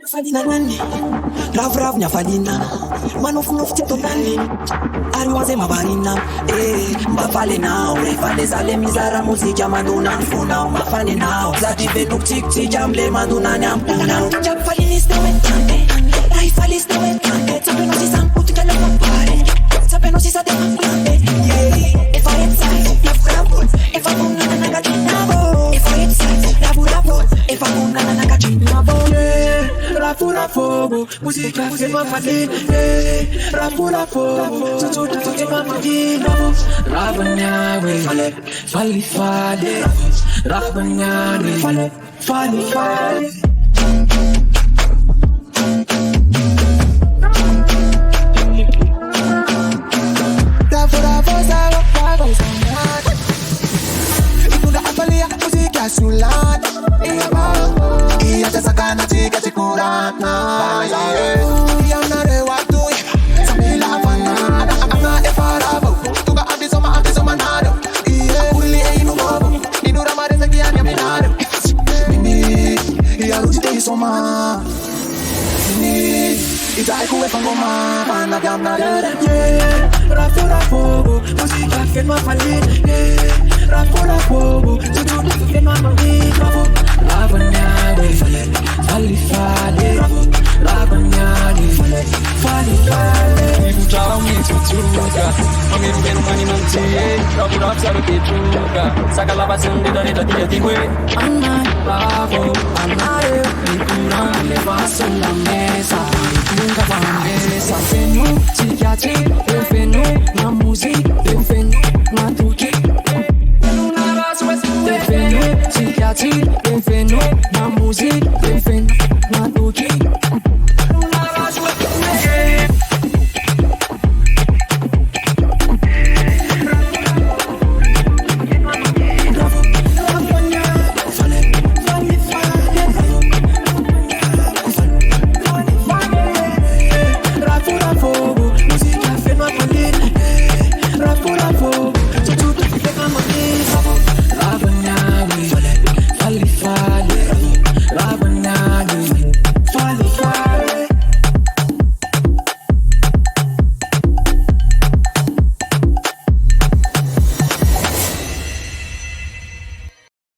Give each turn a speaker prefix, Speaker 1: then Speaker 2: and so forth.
Speaker 1: Falina nani, rav rav nya falina, manof nof teto nani, ariwaze mabarina, mbafale nao, refale zale mizara muziki ya manduna mfuna, mbafale nao, zati venuk tik tik jamble manduna nyampuna. Jab falini stawe tante, raifali stawe tante, tape no si samputi kala mapare, tape no si sa de mamplante, if I inside, love grabul, if I bunga na nagatinabo, if I inside, rabu rabu, if I bunga na nagatinabo, Rafura fogo, música que me fazia, Rafura fogo, tudo que me fazia, Rabanyawe, fale, fale, Rabanyawe, fale, fale. Rafura fogo, pago, sanat, Itunda apalia, música sulat, Iya jasakana tika cikurana Iya nare waktu Sambil afana Anga efarabo Tuga anti soma nado Iya uli einu bobo Inu ramare sekian ya minado Mimi Iya luci te soma Mimi Ita eku efangoma Mana gamna dada Rafura fogo Musika que no fali Rafura fogo Tudo que no fali Rabanyawe, fale, fale, Rabanyawe, fale, fale.
Speaker 2: Puxava muito tchuga, mami vendo mani mantie, procura sabe que tchuga, saca lá passando da neta dia de gue. Anna, bravo, Anna, me cura, levasse na mesa, nunca vai na mesa. Fenu, tikiati, eu fenu, na música, eu fenu, na tuki. Bienvenue, psychiatrie, bienvenue, la musique, bienvenue,